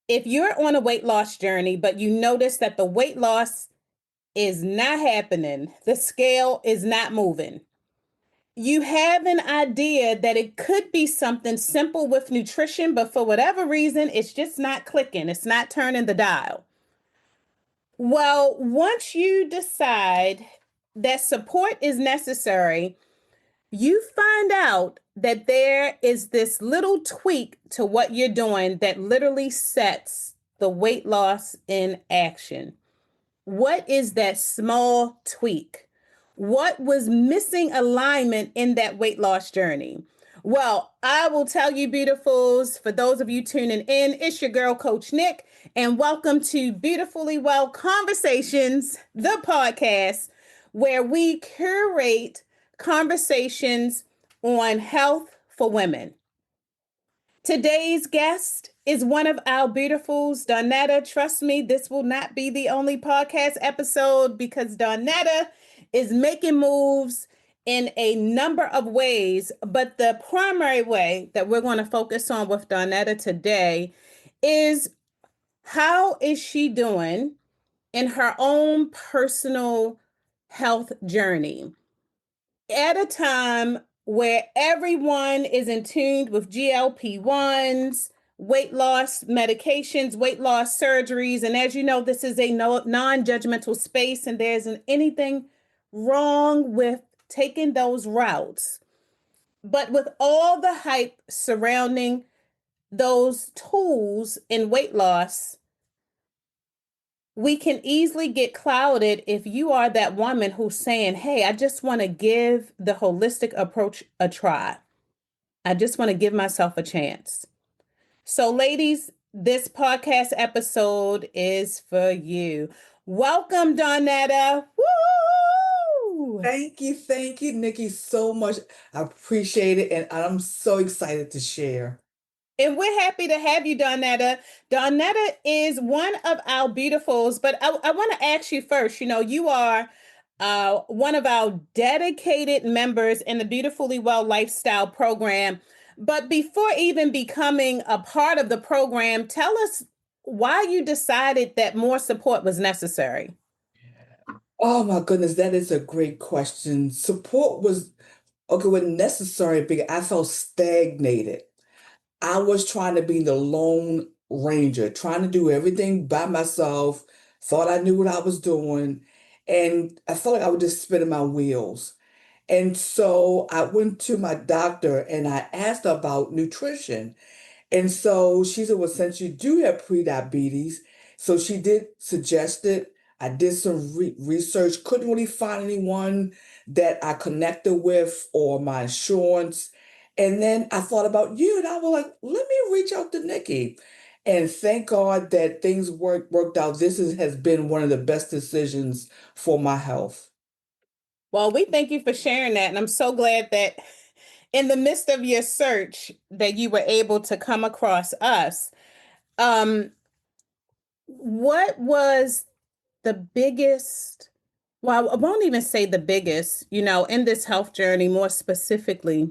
If you're on a weight loss journey, but you notice that the weight loss is not happening, the scale is not moving, you have an idea that it could be something simple with nutrition, but for whatever reason, it's just not clicking, it's not turning the dial. Well, once you decide that support is necessary, you find out that there is this little tweak to what you're doing that literally sets the weight loss in action. What is that small tweak? What was missing alignment in that weight loss journey? Well, I will tell you, beautifuls, for those of you tuning in, it's your girl, Coach Nick, and welcome to Beautifully Well Conversations, the podcast where we curate conversations on health for women. Today's guest is one of our beautifuls, Donetta. Trust me, this will not be the only podcast episode because Donetta is making moves in a number of ways. But the primary way that we're going to focus on with Donetta today is how is she doing in her own personal health journey at a time where everyone is in tune with GLP-1s, weight loss medications, weight loss surgeries. And as you know, this is a non-judgmental space, and there isn't anything wrong with taking those routes. But with all the hype surrounding those tools in weight loss, we can easily get clouded if you are that woman who's saying, hey, I just want to give the holistic approach a try. I just want to give myself a chance. So, ladies, this podcast episode is for you. Welcome, Donetta. Woo! Thank you, Nikki, so much. I appreciate it, and I'm so excited to share. And we're happy to have you, Donetta. Donetta is one of our beautifuls, but I want to ask you first, you are one of our dedicated members in the Beautifully Well Lifestyle program. But before even becoming a part of the program, tell us why you decided that more support was necessary. Oh my goodness, that is a great question. Support was okay when necessary because I felt stagnated. I was trying to be the lone ranger, trying to do everything by myself, thought I knew what I was doing, and I felt like I was just spinning my wheels. And so I went to my doctor and I asked her about nutrition. And so she said, well, since you do have prediabetes, so she did suggest it. I did some research, couldn't really find anyone that I connected with or my insurance. And then I thought about you and I was like, let me reach out to Nikki. And thank God that things worked out. Has been one of the best decisions for my health. Well, we thank you for sharing that. And I'm so glad that in the midst of your search that you were able to come across us. Um, what was the biggest, well, I won't even say the biggest, in this health journey, more specifically,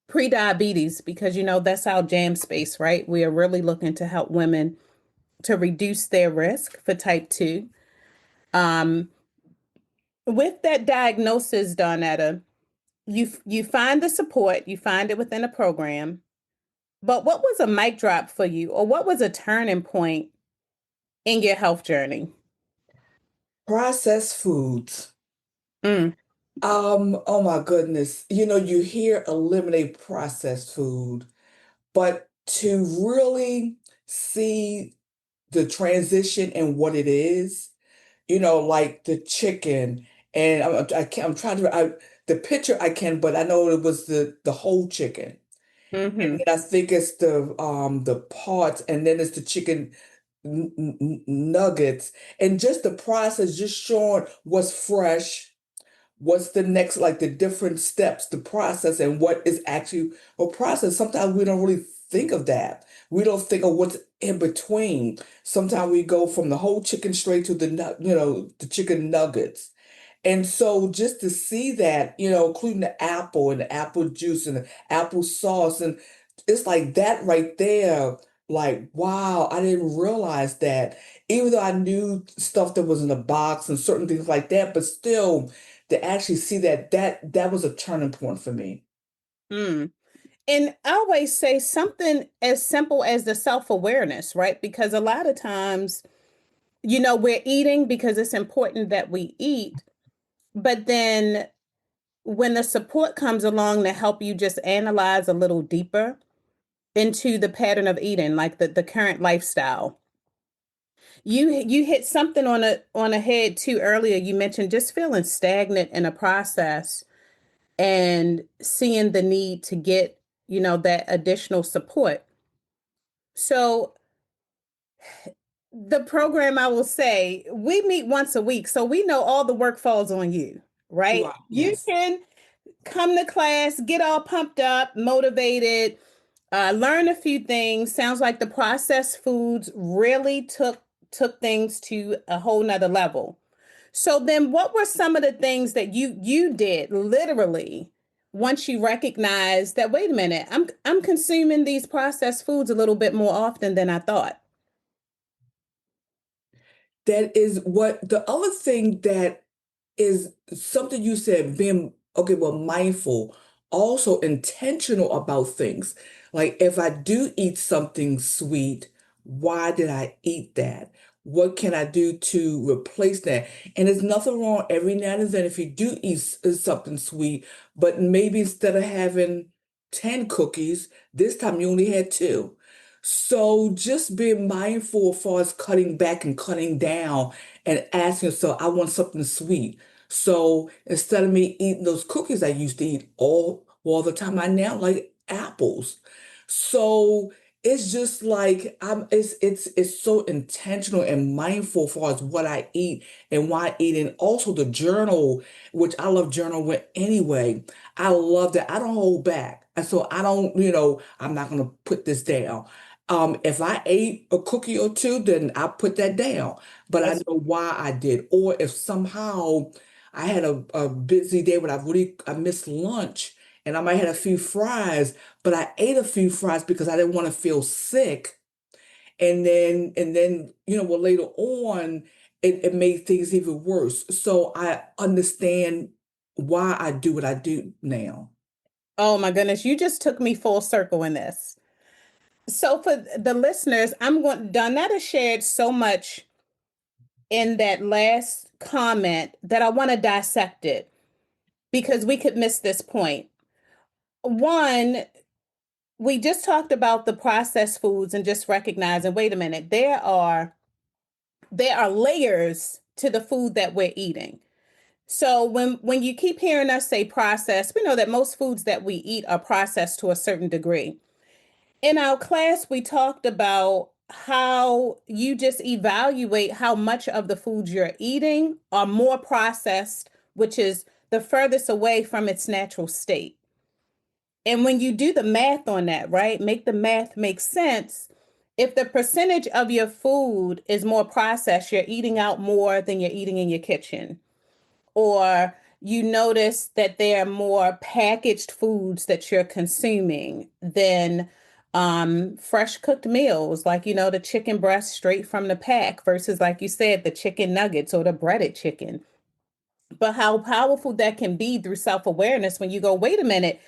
pre-diabetes, because, that's our jam space, right? We are really looking to help women to reduce their risk for type 2. Um, with that diagnosis, Donetta, you find the support, you find it within a program, but what was a mic drop for you, or what was a turning point in your health journey? Processed foods. Mm. Oh my goodness. You hear eliminate processed food, but to really see the transition and what it is, like the chicken, and I'm trying to, the picture I can, but I know it was the whole chicken. And Hmm. then I think it's the parts, and then it's the chicken nuggets, and just the process, just showing what's fresh, what's the next, like the different steps, the process, and what is actually a process. Sometimes we don't really think of that. We don't think of what's in between. Sometimes we go from the whole chicken straight to the chicken nuggets. And so just to see that, including the apple and the apple juice and the apple sauce, and it's like that right there, like, wow, I didn't realize that. Even though I knew stuff that was in the box and certain things like that, but still to actually see that was a turning point for me. Mm. And I always say something as simple as the self-awareness, right? Because a lot of times, we're eating because it's important that we eat. But then when the support comes along to help you just analyze a little deeper into the pattern of eating, like the current lifestyle, you hit something on a head too earlier. You mentioned just feeling stagnant in a process and seeing the need to get, that additional support. So the program, I will say, we meet once a week, so we know all the work falls on you, right? Wow. You Yes. can come to class, get all pumped up, motivated, learn a few things. Sounds like the processed foods really took things to a whole nother level. So then what were some of the things that you did literally once you recognized that, wait a minute, I'm consuming these processed foods a little bit more often than I thought? That is what the other thing that is something you said, being okay, well, mindful, also intentional about things. Like if I do eat something sweet, why did I eat that? What can I do to replace that? And there's nothing wrong every now and then if you do eat something sweet, but maybe instead of having 10 cookies, this time you only had two. So just being mindful as far as cutting back and cutting down and asking yourself, I want something sweet. So instead of me eating those cookies I used to eat all the time, I now like apples. So it's just like it's so intentional and mindful as far as what I eat and why I eat, and also the journal, which I love journal with anyway. I love that I don't hold back. And so I don't, I'm not gonna put this down. If I ate a cookie or two, then I put that down. But I That's know why I did. Or if somehow I had a busy day when I missed lunch and I might have a few fries, but I ate a few fries because I didn't want to feel sick. And then, well, later on, it made things even worse. So I understand why I do what I do now. Oh my goodness, you just took me full circle in this. So for the listeners, Donetta shared so much in that last comment that I want to dissect it because we could miss this point. One, we just talked about the processed foods and just recognizing, wait a minute, there are layers to the food that we're eating. So when you keep hearing us say processed, we know that most foods that we eat are processed to a certain degree. In our class, we talked about how you just evaluate how much of the foods you're eating are more processed, which is the furthest away from its natural state. And when you do the math on that, right, make the math make sense. If the percentage of your food is more processed, you're eating out more than you're eating in your kitchen, or you notice that there are more packaged foods that you're consuming than fresh cooked meals, like, the chicken breast straight from the pack versus, like you said, the chicken nuggets or the breaded chicken. But how powerful that can be through self awareness when you go, wait a minute,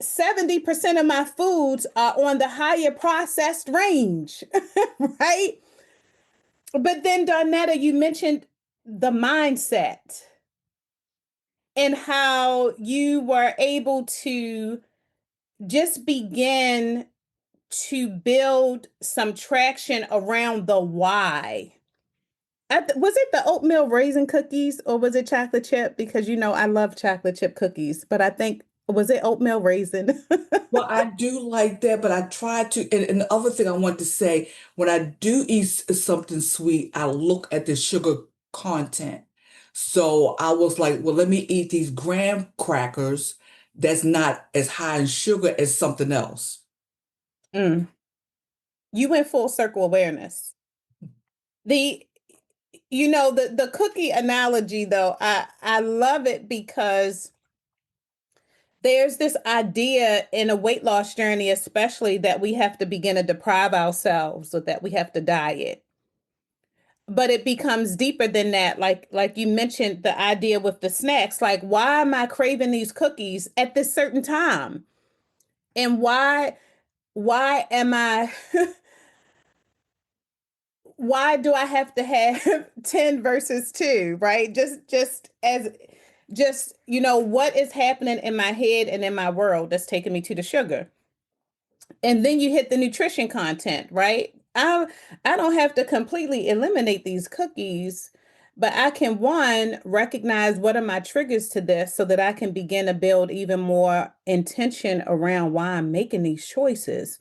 70% of my foods are on the higher processed range, right? But then, Donetta, you mentioned the mindset and how you were able to just begin to build some traction around the why. Was it the oatmeal raisin cookies or was it chocolate chip? Because I love chocolate chip cookies, but I think was it oatmeal raisin? Well, I do like that, but I try to. And the other thing I want to say, when I do eat something sweet, I look at the sugar content. So I was like, well, let me eat these graham crackers that's not as high in sugar as something else. Mm. You went full circle awareness. The the cookie analogy though, I love it because there's this idea in a weight loss journey, especially that we have to begin to deprive ourselves or that we have to diet. But it becomes deeper than that. Like you mentioned the idea with the snacks, like why am I craving these cookies at this certain time? And why am I why do I have to have 10 versus 2, right? Just what is happening in my head and in my world that's taking me to the sugar. And then you hit the nutrition content, right? I don't have to completely eliminate these cookies, but I can one recognize what are my triggers to this so that I can begin to build even more intention around why I'm making these choices.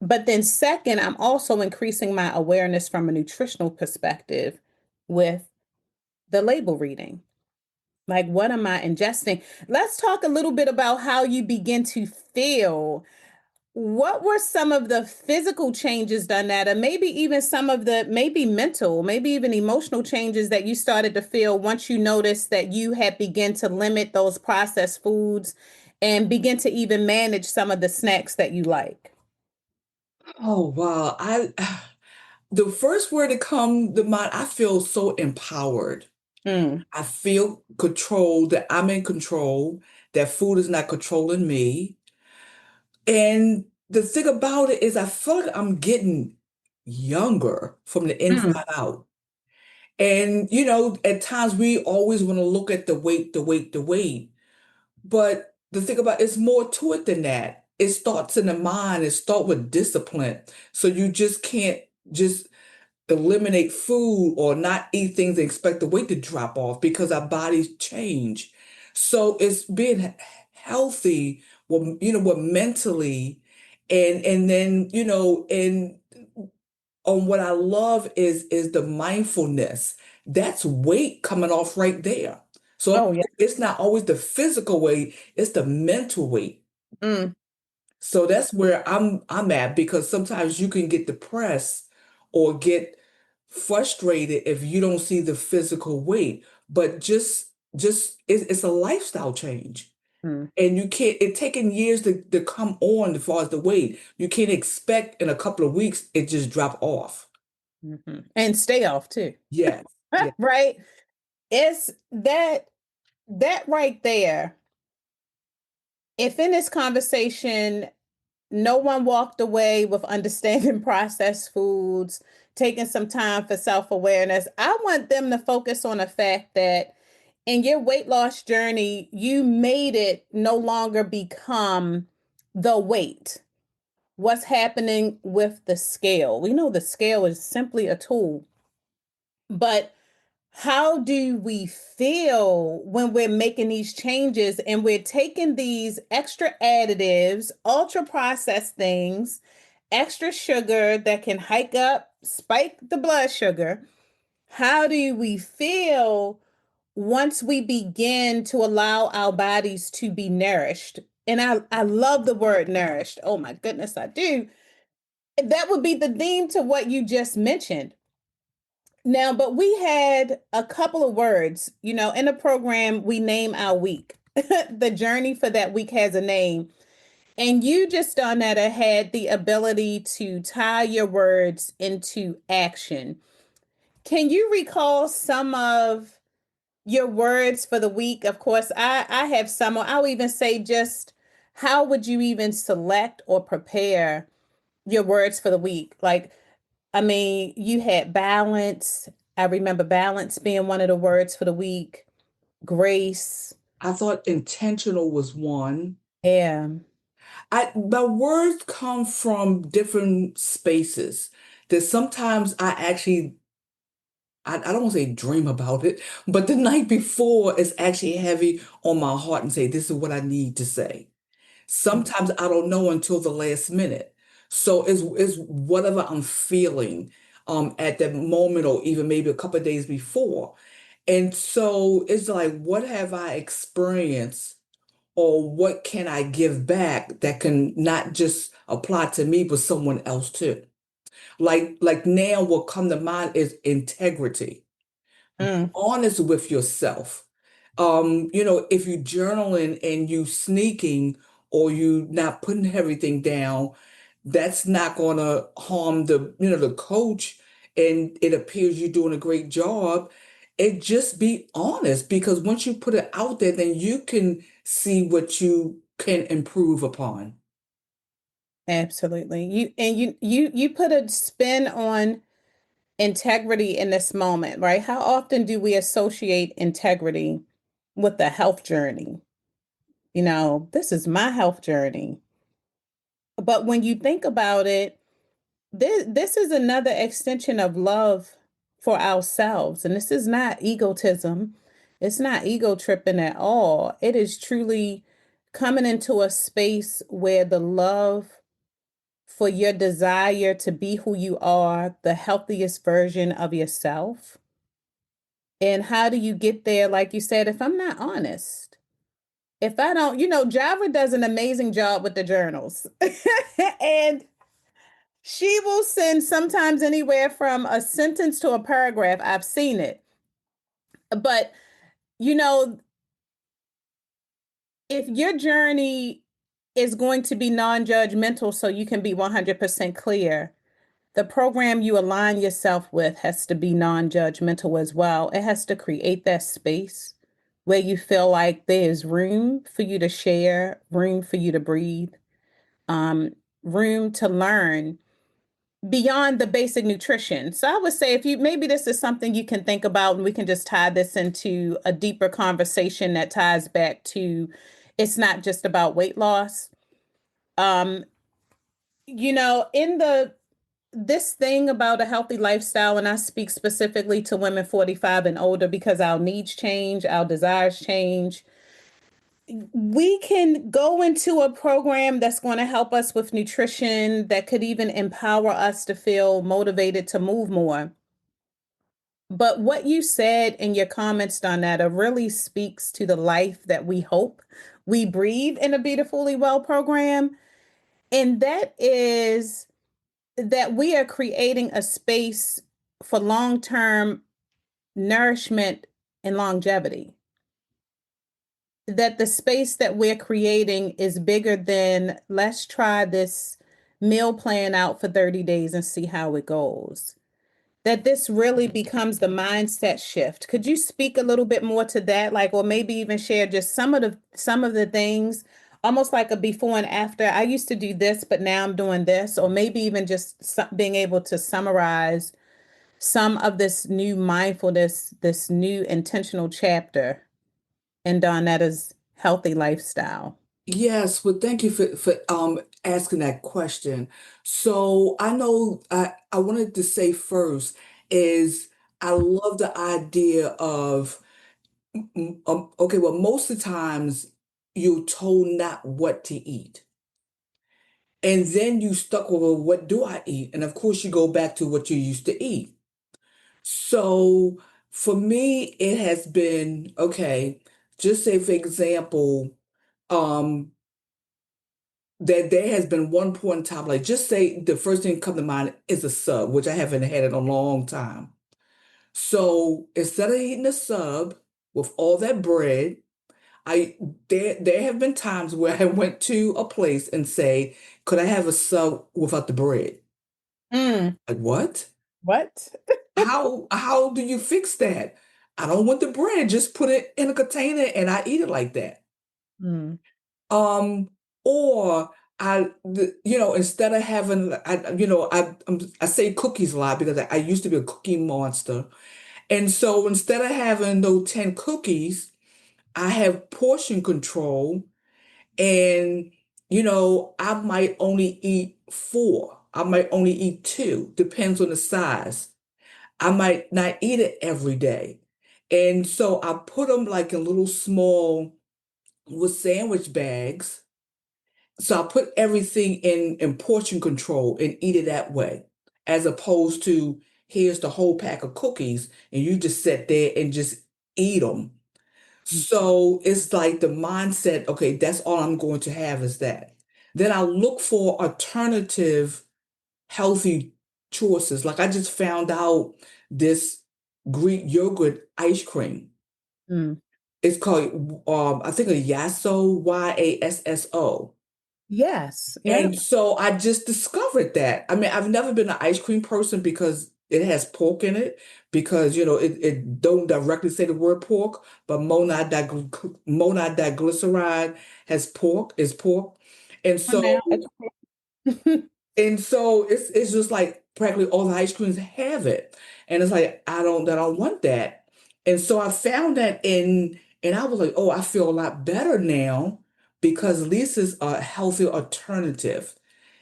But then second, I'm also increasing my awareness from a nutritional perspective with the label reading. Like, what am I ingesting? Let's talk a little bit about how you begin to feel. What were some of the physical changes, Donetta? Maybe even some of the maybe mental, maybe even emotional changes that you started to feel once you noticed that you had begun to limit those processed foods and begin to even manage some of the snacks that you like. Oh, wow. I the first word to come to mind, I feel so empowered. Mm, I feel control, that I'm in control, that food is not controlling me. And the thing about it is I feel like I'm getting younger from the mm, inside out. And at times we always want to look at the weight, the weight, the weight. But the thing about it's more to it than that. It starts in the mind. It starts with discipline. So you just can't just eliminate food or not eat things and expect the weight to drop off because our bodies change. So it's being healthy, well, what mentally, and then and on what I love is the mindfulness. That's weight coming off right there. So oh, yeah. it's not always the physical weight, it's the mental weight. Mm, So that's where I'm at because sometimes you can get depressed or get frustrated if you don't see the physical weight. But just it's a lifestyle change. mm, And you can't, it taking years to come on as far as the weight. You can't expect in a couple of weeks it just drop off. mhm. And stay off too. Yes. Yeah. Right? It's that right there. If in this conversation no one walked away with understanding processed foods, taking some time for self-awareness, I want them to focus on the fact that in your weight loss journey, you made it no longer become the weight. What's happening with the scale? We know the scale is simply a tool, but how do we feel when we're making these changes and we're taking these extra additives, ultra processed things, extra sugar that can hike up, spike the blood sugar? How do we feel once we begin to allow our bodies to be nourished? And I love the word nourished. Oh my goodness, I do. That would be the theme to what you just mentioned. Now, but we had a couple of words, in the program, we name our week. The journey for that week has a name. And you just, Donetta, had the ability to tie your words into action. Can you recall some of your words for the week? Of course, I have some, or I'll even say just how would you even select or prepare your words for the week? Like, I mean, you had balance. I remember balance being one of the words for the week. Grace. I thought intentional was one. Yeah. My words come from different spaces that sometimes I don't want to say dream about it, but the night before is actually heavy on my heart and say, this is what I need to say. Sometimes I don't know until the last minute. So it's whatever I'm feeling at that moment or even maybe a couple of days before. And so it's like, what have I experienced or what can I give back that can not just apply to me, but someone else too? Like now what come to mind is integrity. Mm, Honest with yourself. If you journaling and you sneaking or you not putting everything down, that's not gonna harm the coach, and it appears you're doing a great job. It just be honest, because once you put it out there, then you can see what you can improve upon. Absolutely. You put a spin on integrity in this moment, right? How often do we associate integrity with the health journey? This is my health journey. But when you think about it, this is another extension of love for ourselves. And this is not egotism. It's not ego tripping at all. It is truly coming into a space where the love for your desire to be who you are, the healthiest version of yourself. And how do you get there? Like you said, if I'm not honest, if I don't, Java does an amazing job with the journals. And she will send sometimes anywhere from a sentence to a paragraph. I've seen it. But, you know, if your journey is going to be non judgmental so you can be 100% clear, the program you align yourself with has to be non judgmental as well. It has to create that space where you feel like there's room for you to share, room for you to breathe, um, room to learn beyond the basic nutrition. So I would say if you maybe this is something you can think about, and we can just tie this into a deeper conversation that ties back to it's not just about weight loss. Um, in the this thing about a healthy lifestyle, and I speak specifically to women 45 and older because our needs change, our desires change. We can go into a program that's going to help us with nutrition, that could even empower us to feel motivated to move more. But what you said in your comments, Donetta, really speaks to the life that we hope we breathe in a Be the Fully Well program. And that is that we are creating a space for long-term nourishment and longevity. That the space that we're creating is bigger than let's try this meal plan out for 30 days and see how it goes. That this really becomes the mindset shift. Could you speak a little bit more to that? Like, or maybe even share just some of the things, almost like a before and after. I used to do this, but now I'm doing this, or maybe even just being able to summarize some of this new mindfulness, this new intentional chapter in Donetta's healthy lifestyle. Yes, well, thank you for asking that question. So I know I wanted to say first is I love the idea of okay, well, most of the times you're told not what to eat. And then you stuck with, well, what do I eat? And of course you go back to what you used to eat. So for me, it has been, okay, just say for example, um, that there has been one point in time, like just say the first thing come to mind is a sub, which I haven't had in a long time. So instead of eating a sub with all that bread, I there have been times where I went to a place and say, could I have a sub without the bread? Mm, Like what? what? How do you fix that? I don't want the bread, just put it in a container and I eat it like that. Mm, Um, or instead of having, I say cookies a lot because I used to be a cookie monster. And so instead of having those 10 cookies, I have portion control, and, I might only eat four. I might only eat two, depends on the size. I might not eat it every day. And so I put them like in little small with sandwich bags. So I put everything in portion control and eat it that way, as opposed to here's the whole pack of cookies and you just sit there and just eat them. So it's like the mindset, okay, that's all I'm going to have is that. Then I look for alternative healthy choices. Like I just found out this Greek yogurt ice cream. mm. It's called I think a Yasso, Yasso. Yes. And Yep. so I just discovered that. I mean, I've never been an ice cream person because it has pork in it, because it don't directly say the word pork, but monodiglysceride has pork, is pork. And Oh, now so it's it's just like practically all the ice creams have it. And it's like I don't want that. And so I found that and I was like, oh, I feel a lot better now because at least it's a healthy alternative.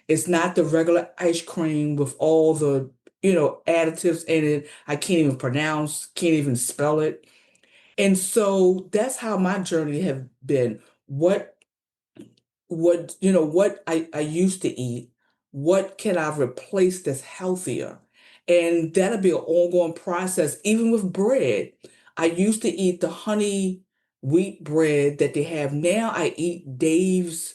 It's not the regular ice cream with all the, additives in it. I can't even pronounce, can't even spell it. And so that's how my journey have been. What I used to eat, what can I replace that's healthier? And that'll be an ongoing process, even with bread. I used to eat the honey wheat bread that they have now. I eat Dave's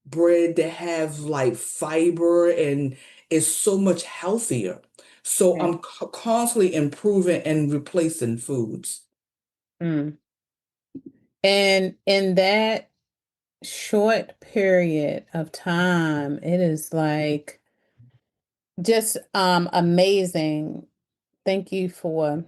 bread that have like fiber and is so much healthier. So okay. I'm constantly improving and replacing foods. Mm. And in that short period of time, it is like just amazing. Thank you for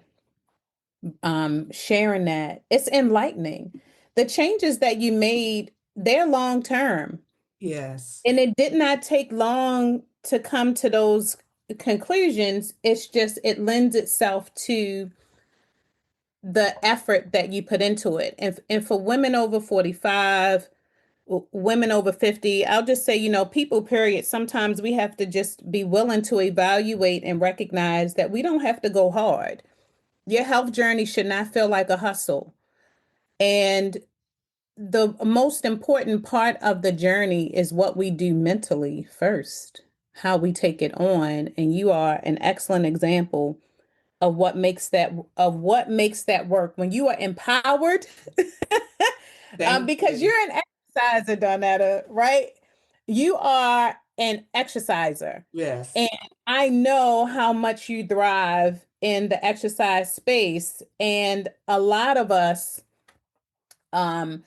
sharing that. It's enlightening. The changes that you made, they're long term. Yes. And it did not take long to come to those conclusions. It's just it lends itself to the effort that you put into it. And for women over 45, women over 50, I'll just say, people, period, sometimes we have to just be willing to evaluate and recognize that we don't have to go hard. Your health journey should not feel like a hustle. And the most important part of the journey is what we do mentally first, how we take it on. And you are an excellent example of what makes that work when you are empowered. Thank Because you. you're an exerciser, Donetta, right? You are an exerciser. Yes. And I know how much you thrive in the exercise space. And a lot of us, um,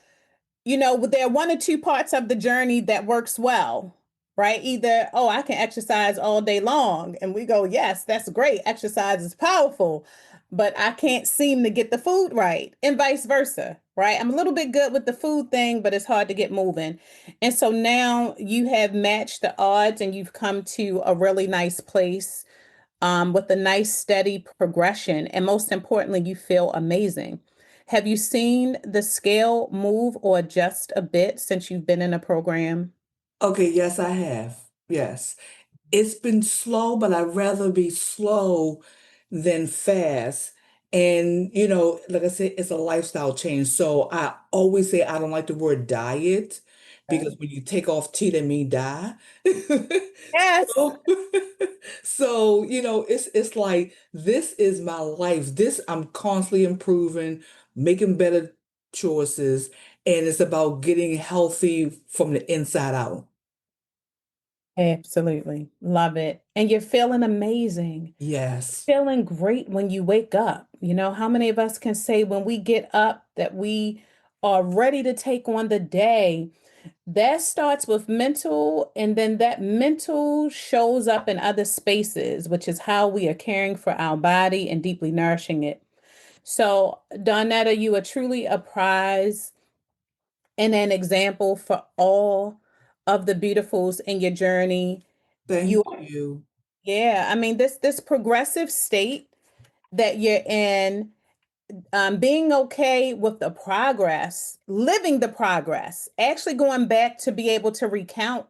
there are one or two parts of the journey that works well, right? Either, oh, I can exercise all day long. And we go, yes, that's great. Exercise is powerful, but I can't seem to get the food right, and vice versa, right? I'm a little bit good with the food thing, but it's hard to get moving. And so now you have matched the odds and you've come to a really nice place, with a nice, steady progression. And most importantly, you feel amazing. Have you seen the scale move or adjust a bit since you've been in a program? Okay, yes, I have. Yes. It's been slow, but I'd rather be slow than fast. And, like I said, it's a lifestyle change. So I always say I don't like the word diet because when you take off T, that mean die. Yes. So, so, it's like this is my life. This I'm constantly improving, making better choices, and it's about getting healthy from the inside out. Absolutely. Love it. And you're feeling amazing. Yes. Feeling great when you wake up. How many of us can say when we get up that we are ready to take on the day? That starts with mental, and then that mental shows up in other spaces, which is how we are caring for our body and deeply nourishing it. So, Donetta, you are truly a prize and an example for all of the beautifuls in your journey. You, Thank you. yeah, I mean this progressive state that you're in, being okay with the progress, living the progress, actually going back to be able to recount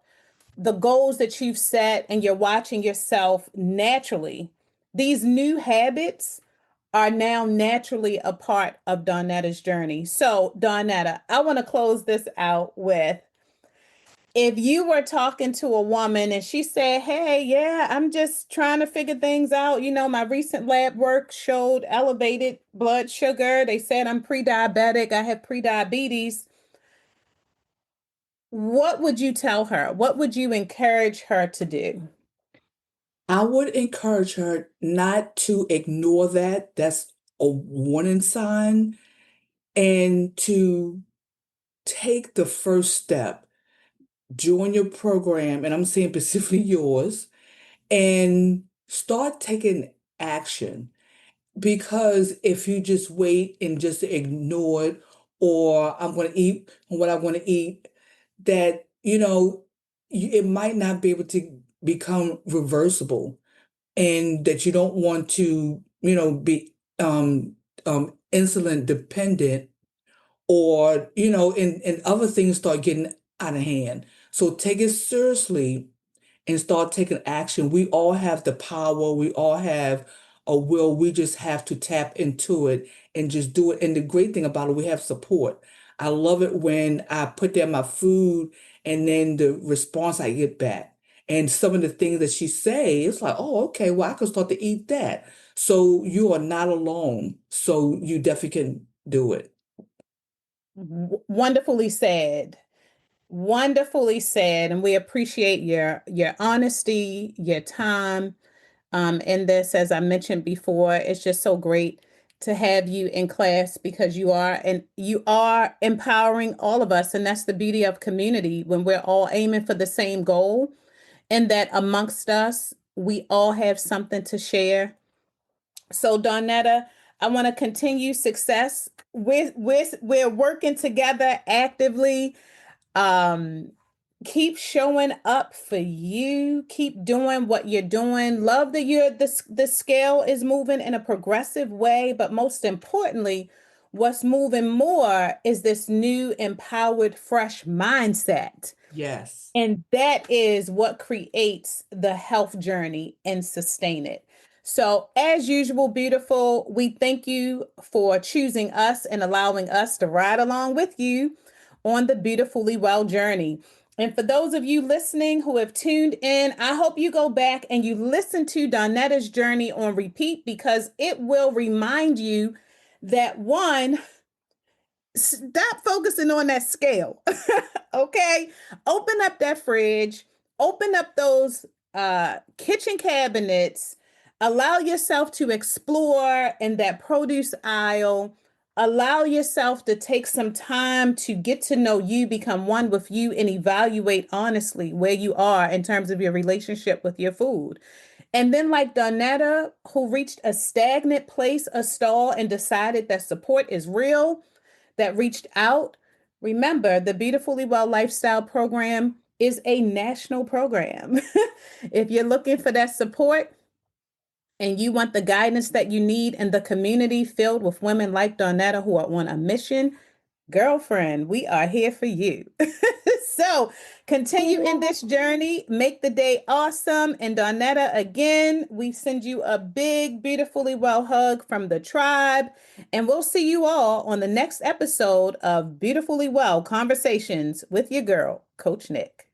the goals that you've set, and you're watching yourself naturally. These new habits are now naturally a part of Donetta's journey. So, Donetta, I want to close this out with, if you were talking to a woman and she said, hey, yeah, I'm just trying to figure things out. My recent lab work showed elevated blood sugar. They said I'm pre-diabetic. I have prediabetes. What would you tell her? What would you encourage her to do? I would encourage her not to ignore that. That's a warning sign. and to take the first step, join your program, and I'm saying specifically yours, and start taking action. Because if you just wait and just ignore it, or I'm going to eat what I want to eat, that, it might not be able to become reversible, and that you don't want to, be insulin dependent, or, and other things start getting out of hand. So take it seriously and start taking action. We all have the power. We all have a will. We just have to tap into it and just do it. And the great thing about it, we have support. I love it when I put down my food and then the response I get back. And some of the things that she say, it's like, oh, okay, well, I can start to eat that. So you are not alone. So you definitely can do it. Wonderfully said. Wonderfully said. And we appreciate your honesty, your time in this. As I mentioned before, it's just so great to have you in class, because you are empowering all of us. And that's the beauty of community, when we're all aiming for the same goal, and that amongst us, we all have something to share. So, Donetta, I want to continue success. We're working together actively. Um, Keep showing up for you. Keep doing what you're doing. Love that the scale is moving in a progressive way, but most importantly, what's moving more is this new empowered, fresh mindset. Yes. And that is what creates the health journey and sustain it. So, as usual, beautiful, we thank you for choosing us and allowing us to ride along with you on the Beautifully Well journey. And for those of you listening who have tuned in, I hope you go back and you listen to Donetta's journey on repeat, because it will remind you that, one, stop focusing on that scale. Okay, open up that fridge, open up those kitchen cabinets, allow yourself to explore in that produce aisle, allow yourself to take some time to get to know you, become one with you, and evaluate honestly where you are in terms of your relationship with your food. And then, like Donetta, who reached a stagnant place, a stall, and decided that support is real, that reached out. Remember, the Beautifully Well Lifestyle Program is a national program. If you're looking for that support and you want the guidance that you need in the community filled with women like Donetta who are on a mission, girlfriend, we are here for you. So continue in this journey. Make the day awesome. And Donetta, again, we send you a big, beautifully well hug from the tribe. And we'll see you all on the next episode of Beautifully Well Conversations with your girl, Coach Nick.